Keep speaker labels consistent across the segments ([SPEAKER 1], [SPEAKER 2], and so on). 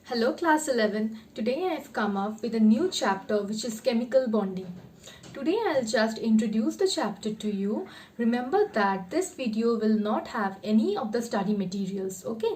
[SPEAKER 1] Hello class 11. Today I have come up with a new chapter which is chemical bonding. Today I'll just introduce the chapter to you. Remember that this video will not have any of the study materials, okay?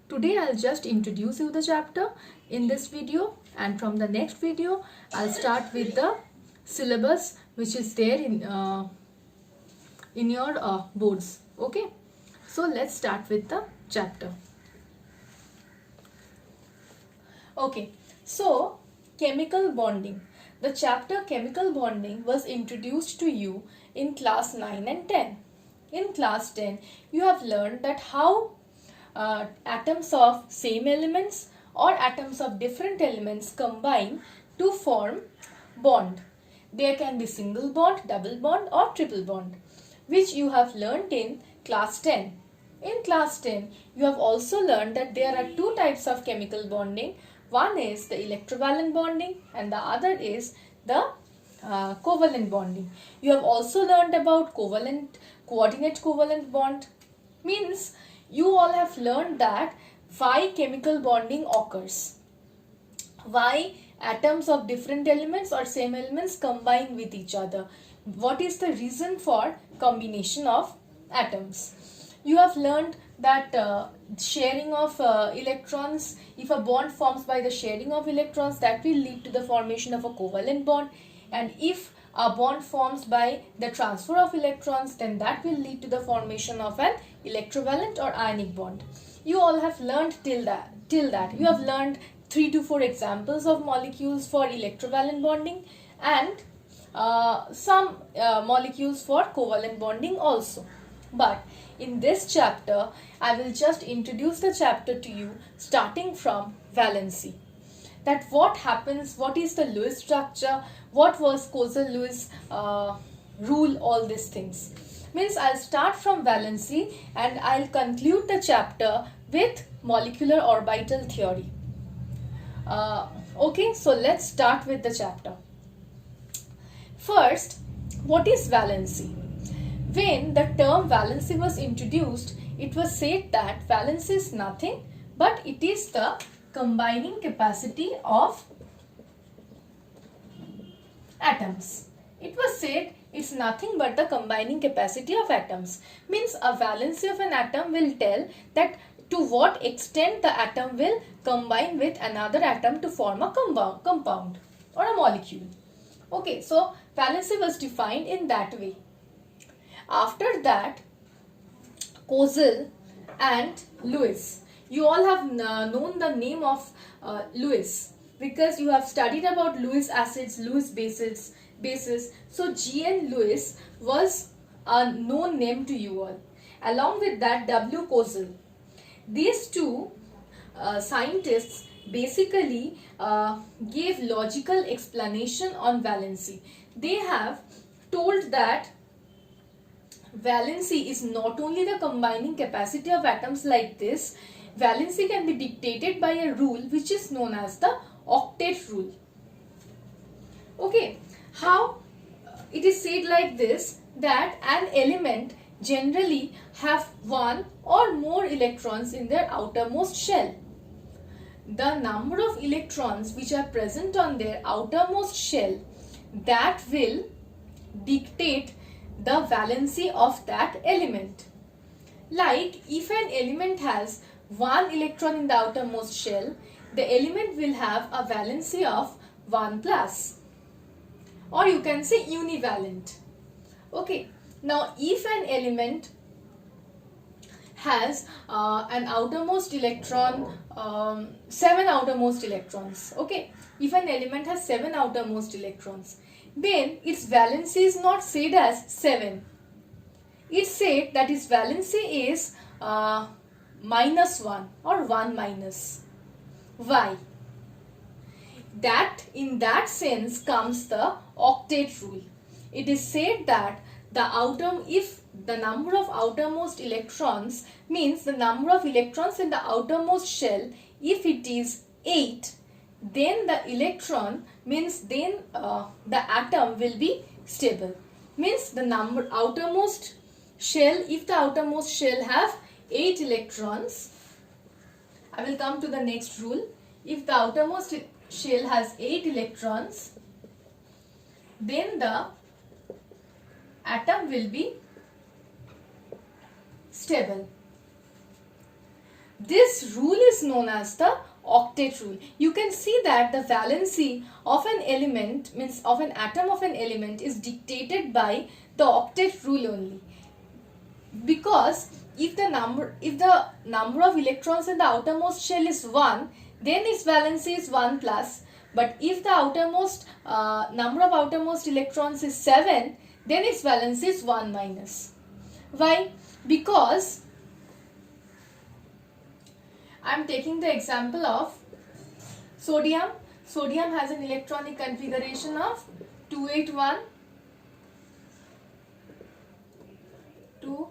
[SPEAKER 1] Today I'll just introduce you the chapter in this video, and from the next video I'll start with the syllabus which is there in your boards, okay? So let's start with the chapter. Okay, so chemical bonding. The chapter chemical bonding was introduced to you in class 9 and 10. In class 10, you have learned that how atoms of same elements or atoms of different elements combine to form bond. There can be single bond, double bond or triple bond, which you have learned in class 10. In class 10, you have also learned that there are two types of chemical bonding. One is the electrovalent bonding and the other is the covalent bonding. You have also learned about coordinate covalent bond. Means you all have learned that why chemical bonding occurs. Why atoms of different elements or same elements combine with each other. What is the reason for combination of atoms? You have learned that sharing of electrons, if a bond forms by the sharing of electrons, that will lead to the formation of a covalent bond, and if a bond forms by the transfer of electrons, then that will lead to the formation of an electrovalent or ionic bond. You all have learned till that. You have learned 3 to 4 examples of molecules for electrovalent bonding and some molecules for covalent bonding also. But in this chapter, I will just introduce the chapter to you starting from valency. That what happens, what is the Lewis structure, what was Kozel-Lewis rule, all these things. Means I'll start from valency and I'll conclude the chapter with molecular orbital theory. Okay, so let's start with the chapter. First, what is valency? When the term valency was introduced, it was said that valency is nothing but it is the combining capacity of atoms. It was said it's nothing but the combining capacity of atoms. Means a valency of an atom will tell that to what extent the atom will combine with another atom to form a compound or a molecule. Okay, so valency was defined in that way. After that, Kozel and Lewis. You all have known the name of Lewis because you have studied about Lewis acids, Lewis bases. So G.N. Lewis was a known name to you all. Along with that, W. Kozel. These two scientists basically gave logical explanation on valency. They have told that valency is not only the combining capacity of atoms like this. Valency can be dictated by a rule which is known as the octet rule. Okay, how it is said like this, that an element generally have one or more electrons in their outermost shell. The number of electrons which are present on their outermost shell, that will dictate the valency of that element. Like if an element has one electron in the outermost shell, the element will have a valency of 1 plus, or you can say univalent. Okay, now if an element has an outermost electron, 7 outermost electrons. Okay, if an element has 7 outermost electrons, then its valency is not said as 7. It's said that its valency is minus 1 or 1 minus. Why? That in that sense comes the octet rule. It is said that if the number of outermost electrons means the number of electrons in the outermost shell, if it is 8, then the electron means then the atom will be stable. Means the number outermost shell, if the outermost shell have 8 electrons, I will come to the next rule. if the outermost shell has 8 electrons, then the atom will be stable. This rule is known as the octet rule. You can see that the valency of an element, means of an atom of an element, is dictated by the octet rule only. Because if the number of electrons in the outermost shell is 1, then its valency is 1 plus. But if the outermost number of outermost electrons is 7, then its valency is 1 minus. Why? Because I am taking the example of sodium. Sodium has an electronic configuration of 281, 2.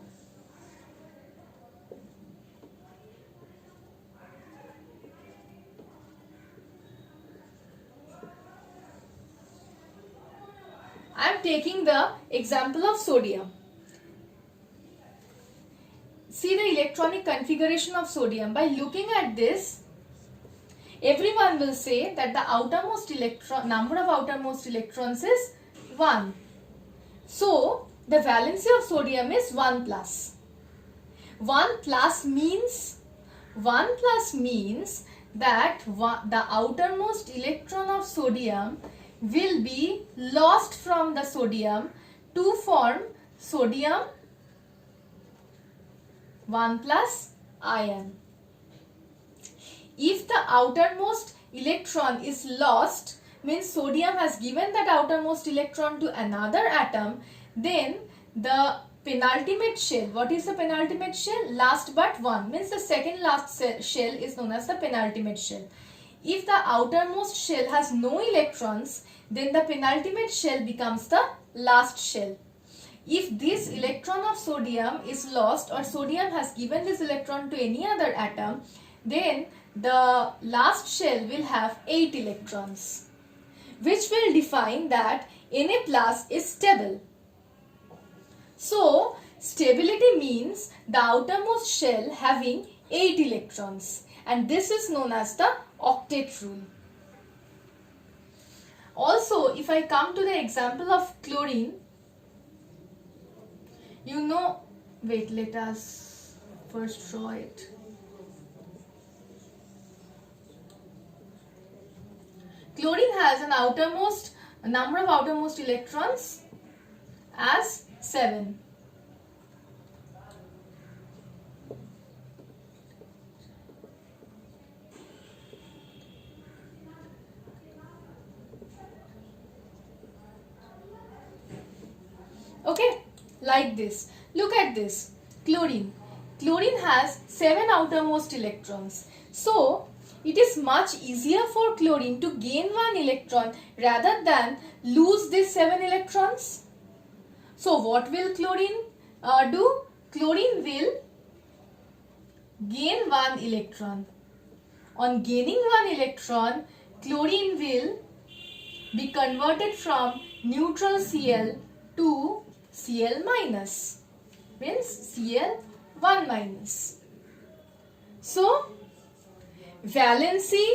[SPEAKER 1] I am taking the example of sodium. See the electronic configuration of sodium. By looking at this, everyone will say that the outermost number of outermost electrons is 1. So, the valency of sodium is 1 plus. 1 plus means that the outermost electron of sodium will be lost from the sodium to form sodium 1 plus ion. If the outermost electron is lost, means sodium has given that outermost electron to another atom, then the penultimate shell, what is the penultimate shell? Last but one, means the second last shell is known as the penultimate shell. If the outermost shell has no electrons, then the penultimate shell becomes the last shell. If this electron of sodium is lost, or sodium has given this electron to any other atom, then the last shell will have 8 electrons, which will define that Na plus is stable. So, stability means the outermost shell having 8 electrons, and this is known as the octet rule. Also, if I come to the example of chlorine, you know, wait, let us first draw it. Chlorine has a number of outermost electrons as 7. Okay, like this. Look at this. Chlorine. Chlorine has 7 outermost electrons. So, it is much easier for chlorine to gain 1 electron rather than lose these 7 electrons. So, what will chlorine do? Chlorine will gain 1 electron. On gaining 1 electron, chlorine will be converted from neutral Cl to Cl minus, means Cl1 minus. So, valency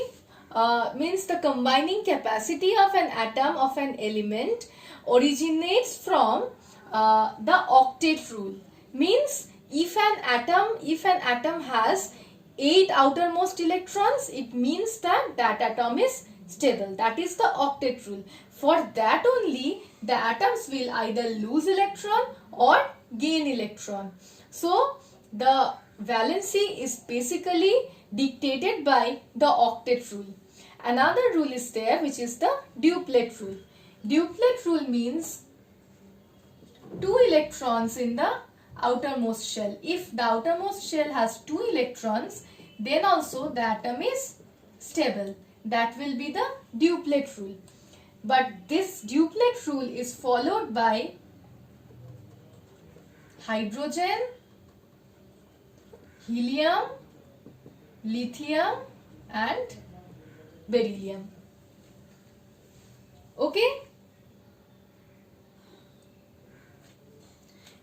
[SPEAKER 1] means the combining capacity of an atom of an element originates from the octet rule. Means if an atom has 8 outermost electrons, it means that that atom is stable. That is the octet rule. For that only, the atoms will either lose electron or gain electron. So, the valency is basically dictated by the octet rule. Another rule is there, which is the duplet rule. Duplet rule means 2 electrons in the outermost shell. If the outermost shell has 2 electrons, then also the atom is stable. That will be the duplet rule. But this duplet rule is followed by hydrogen, helium, lithium and beryllium. Okay?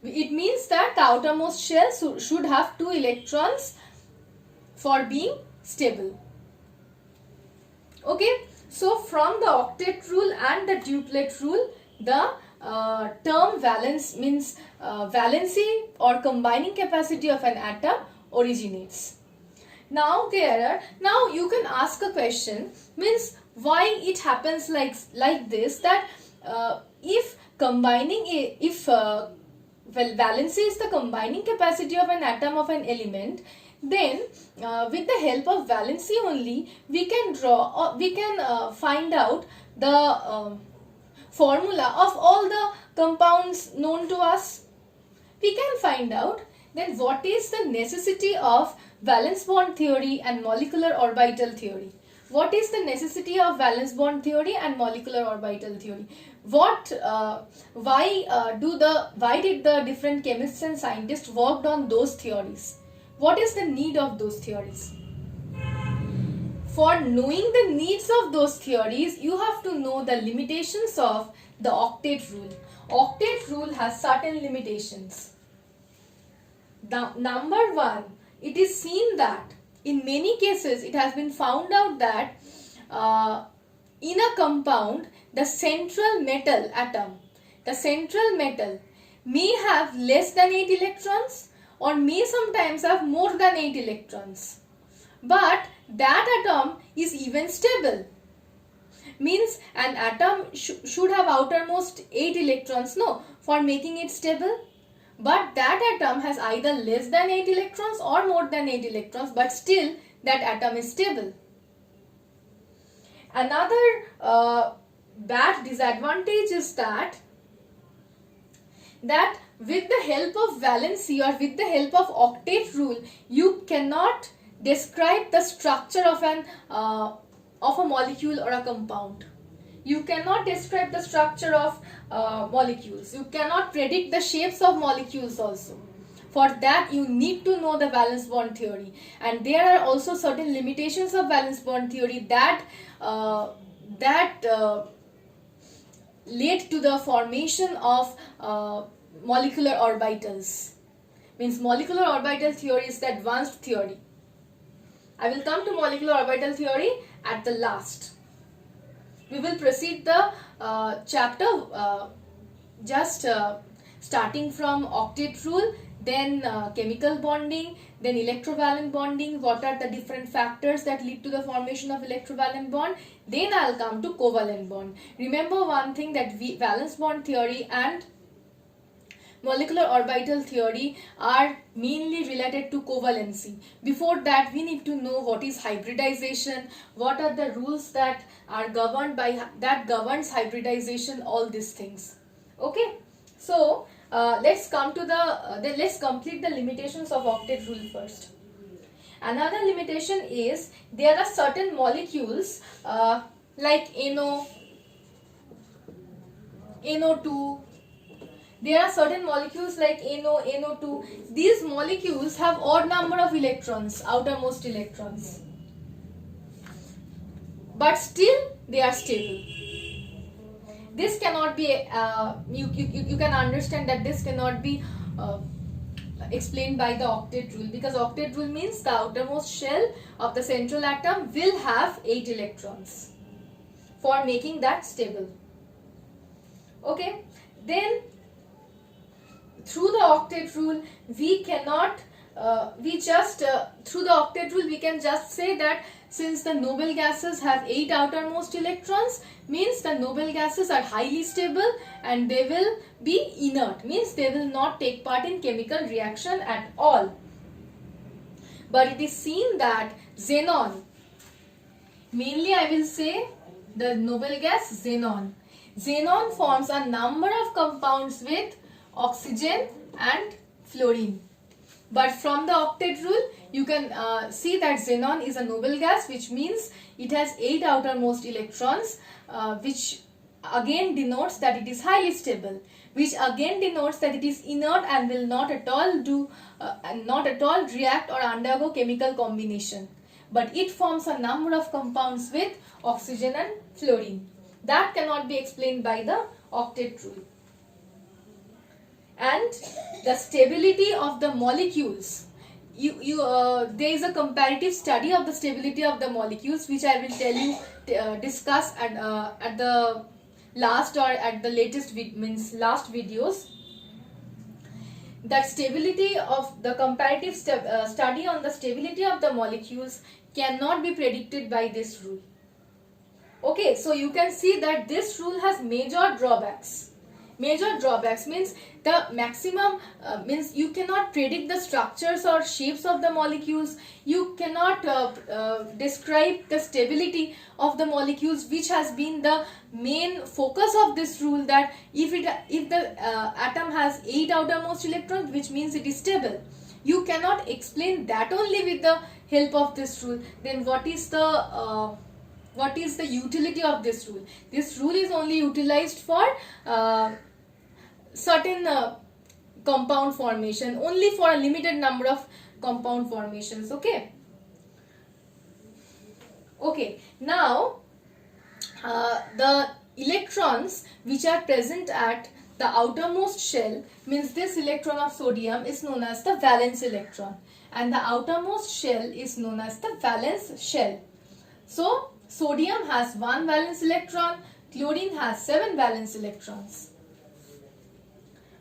[SPEAKER 1] It means that the outermost shell should have 2 electrons for being stable. Okay, so from the octet rule and the duplet rule, the term valence means valency or combining capacity of an atom originates. Now now you can ask a question, means why it happens like this, that if combining valency is the combining capacity of an atom of an element, then with the help of valency only we can draw, or we can find out the formula of all the compounds known to us. We can find out then what is the necessity of valence bond theory and molecular orbital theory. What is the necessity of valence bond theory and molecular orbital theory? Why did the different chemists and scientists worked on those theories? What is the need of those theories? For knowing the needs of those theories, you have to know the limitations of the octet rule. Octet rule has certain limitations. Number one, it is seen that in many cases it has been found out that in a compound, the central metal atom, the central metal may have less than 8 electrons or may sometimes have more than 8 electrons. But that atom is even stable. Means an atom should have outermost 8 electrons, no, for making it stable. But that atom has either less than 8 electrons or more than 8 electrons, but still that atom is stable. Another bad disadvantage is that with the help of valency or with the help of octet rule, you cannot describe the structure of a molecule or a compound. You cannot describe the structure of molecules. You cannot predict the shapes of molecules also. For that, you need to know the valence bond theory. And there are also certain limitations of valence bond theory that led to the formation of molecular orbitals. Means molecular orbital theory is the advanced theory. I will come to molecular orbital theory at the last. We will proceed the chapter starting from octet rule, then chemical bonding, then electrovalent bonding, what are the different factors that lead to the formation of electrovalent bond, then I'll come to covalent bond. Remember one thing, that valence bond theory and molecular orbital theory are mainly related to covalency. Before that, we need to know what is hybridization, what are the rules that are governed by that governs hybridization, all these things. Okay, so let's come to let's complete the limitations of octet rule first. Another limitation is there are certain molecules like NO2. There are certain molecules like NO2. These molecules have odd number of electrons, outermost electrons. But still they are stable. This cannot be, you can understand that this cannot be explained by the octet rule, because octet rule means the outermost shell of the central atom will have 8 electrons for making that stable. Okay, then through the octet rule we cannot through the octet rule we can just say that since the noble gases have 8 outermost electrons, means the noble gases are highly stable and they will be inert, means they will not take part in chemical reaction at all. But it is seen that xenon, mainly I will say the noble gas xenon forms a number of compounds with oxygen and fluorine. But from the octet rule, you can see that xenon is a noble gas, which means it has 8 outermost electrons, which again denotes that it is highly stable, which again denotes that it is inert and will not at all react or undergo chemical combination. But it forms a number of compounds with oxygen and fluorine. That cannot be explained by the octet rule. And the stability of the molecules there is a comparative study of the stability of the molecules, which I will tell you, discuss at the last or at the latest last videos. That stability of the comparative study on the stability of the molecules cannot be predicted by this rule. Okay, so you can see that this rule has major drawbacks. Major drawbacks means the maximum means you cannot predict the structures or shapes of the molecules. You cannot describe the stability of the molecules, which has been the main focus of this rule, that if the atom has 8 outermost electrons, which means it is stable. You cannot explain that only with the help of this rule. Then what is the utility of this rule? This rule is only utilized for certain compound formation, only for a limited number of compound formations. Okay. Now the electrons which are present at the outermost shell, means this electron of sodium is known as the valence electron, and the outermost shell is known as the valence shell. So sodium has 1 valence electron, chlorine has 7 valence electrons.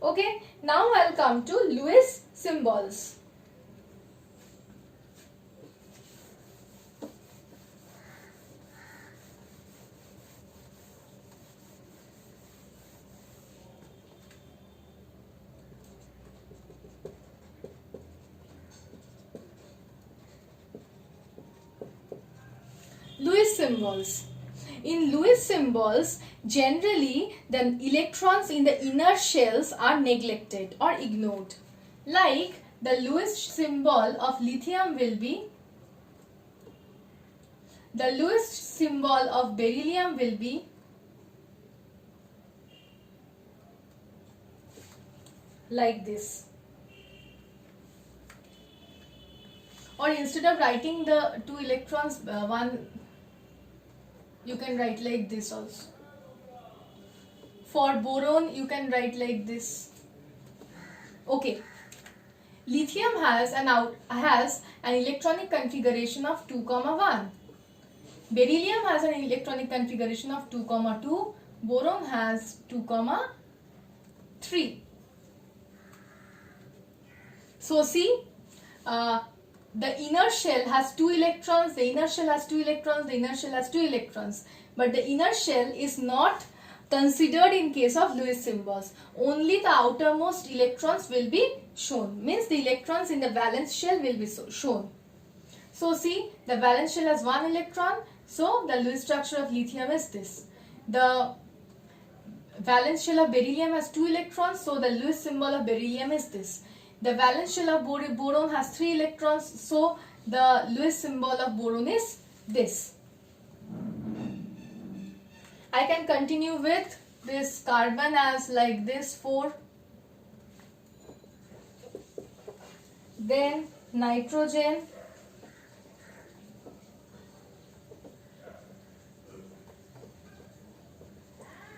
[SPEAKER 1] Okay, now I'll come to Lewis symbols. Lewis symbols. In Lewis symbols, generally the electrons in the inner shells are neglected or ignored. Like the Lewis symbol of lithium will be, the Lewis symbol of beryllium will be like this. Or instead of writing the 2 electrons, one, you can write like this also. For boron, you can write like this. Okay. Lithium has an electronic configuration of 2, 1. Beryllium has an electronic configuration of 2, 2. Boron has 2, 3. So see, the inner shell has 2 electrons, the inner shell has 2 electrons, the inner shell has 2 electrons. But the inner shell is not considered in case of Lewis symbols. Only the outermost electrons will be shown. Means the electrons in the valence shell will be shown. So see, the valence shell has 1 electron. So the Lewis structure of lithium is this. The valence shell of beryllium has 2 electrons. So the Lewis symbol of beryllium is this. The valence shell of boron has 3 electrons, so the Lewis symbol of boron is this. I can continue with this carbon as like this, 4. Then nitrogen,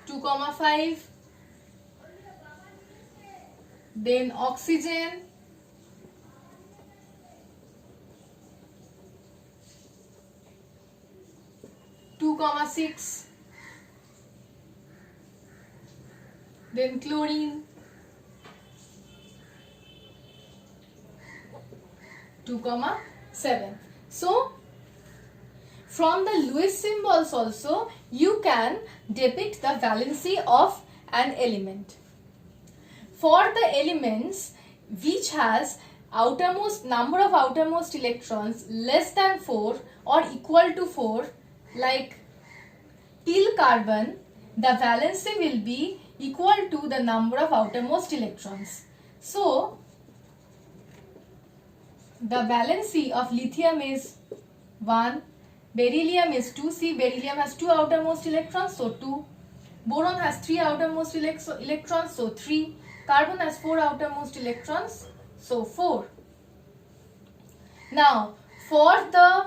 [SPEAKER 1] two, 5. Then oxygen, 2, 6. Then chlorine, 2, 7. So from the Lewis symbols also you can depict the valency of an element. For the elements which has number of outermost electrons less than 4 or equal to 4, like till carbon, the valency will be equal to the number of outermost electrons. So the valency of lithium is 1, beryllium is 2. See, beryllium has 2 outermost electrons, so 2. Boron has 3 outermost electrons, so 3. Carbon has 4 outermost electrons, so 4. Now, for the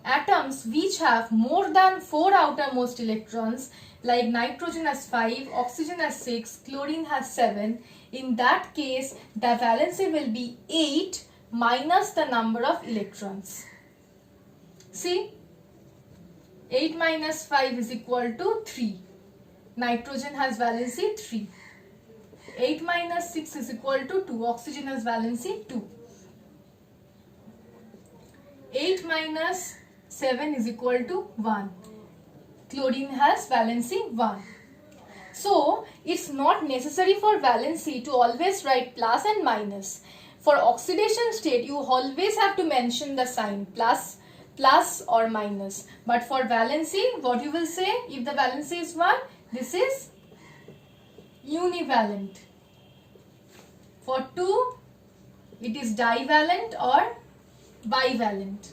[SPEAKER 1] atoms which have more than 4 outermost electrons, like nitrogen has 5, oxygen has 6, chlorine has 7, in that case the valency will be 8 minus the number of electrons. See, 8 minus 5 is equal to 3. Nitrogen has valency 3. 8 minus 6 is equal to 2. Oxygen has valency 2. 8 minus 7 is equal to 1. Chlorine has valency 1. So, it's not necessary for valency to always write plus and minus. For oxidation state, you always have to mention the sign plus or minus. But for valency, what you will say? If the valency is 1, this is univalent. For 2, it is divalent or bivalent.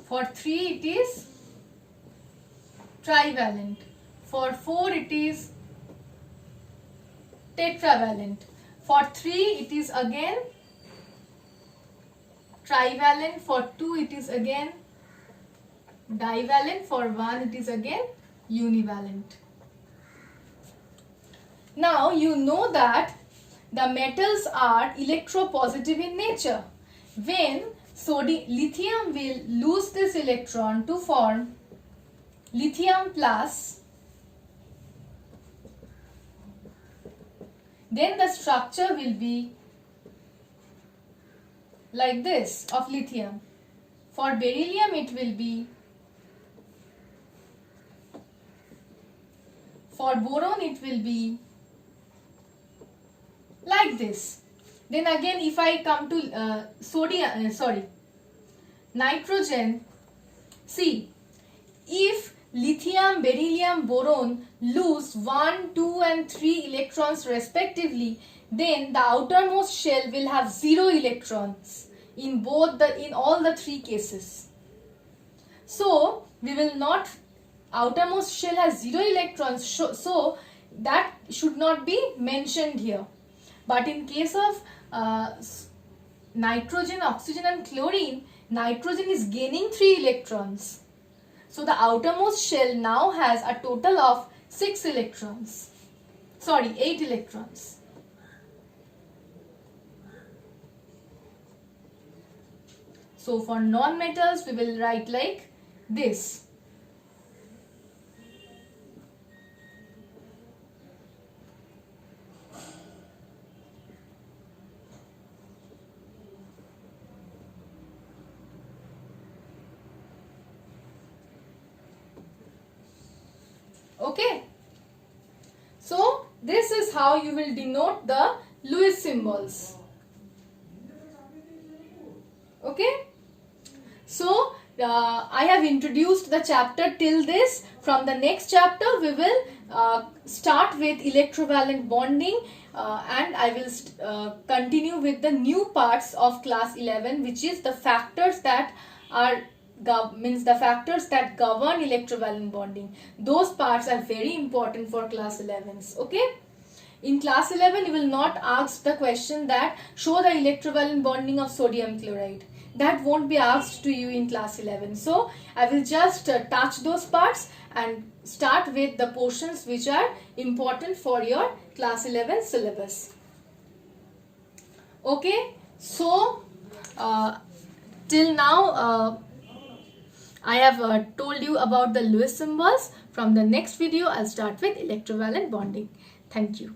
[SPEAKER 1] For 3, it is trivalent. For 4, it is tetravalent. For 3, it is again trivalent. For 2, it is again divalent. For 1, it is again univalent. Now you know that the metals are electropositive in nature. When lithium will lose this electron to form lithium plus, then the structure will be like this of lithium. For beryllium it will be, for boron it will be like this. Then again, if I come to nitrogen, see, if lithium, beryllium, boron lose 1, 2 and 3 electrons respectively, then the outermost shell will have 0 electrons in all the 3 cases. So we will not, outermost shell has 0 electrons, so that should not be mentioned here. But in case of nitrogen, oxygen and chlorine, nitrogen is gaining 3 electrons. So the outermost shell now has a total of 8 electrons. So for non-metals, we will write like this. Okay, so this is how you will denote the Lewis symbols. Okay, so I have introduced the chapter till this. From the next chapter we will start with electrovalent bonding and I will continue with the new parts of class 11, which is the factors that are the factors that govern electrovalent bonding. Those parts are very important for class 11s. Okay, in class 11 you will not ask the question that show the electrovalent bonding of sodium chloride. That won't be asked to you in class 11. So I will just touch those parts and start with the portions which are important for your class 11 syllabus. Okay, so till now I have told you about the Lewis symbols. From the next video, I'll start with electrovalent bonding. Thank you.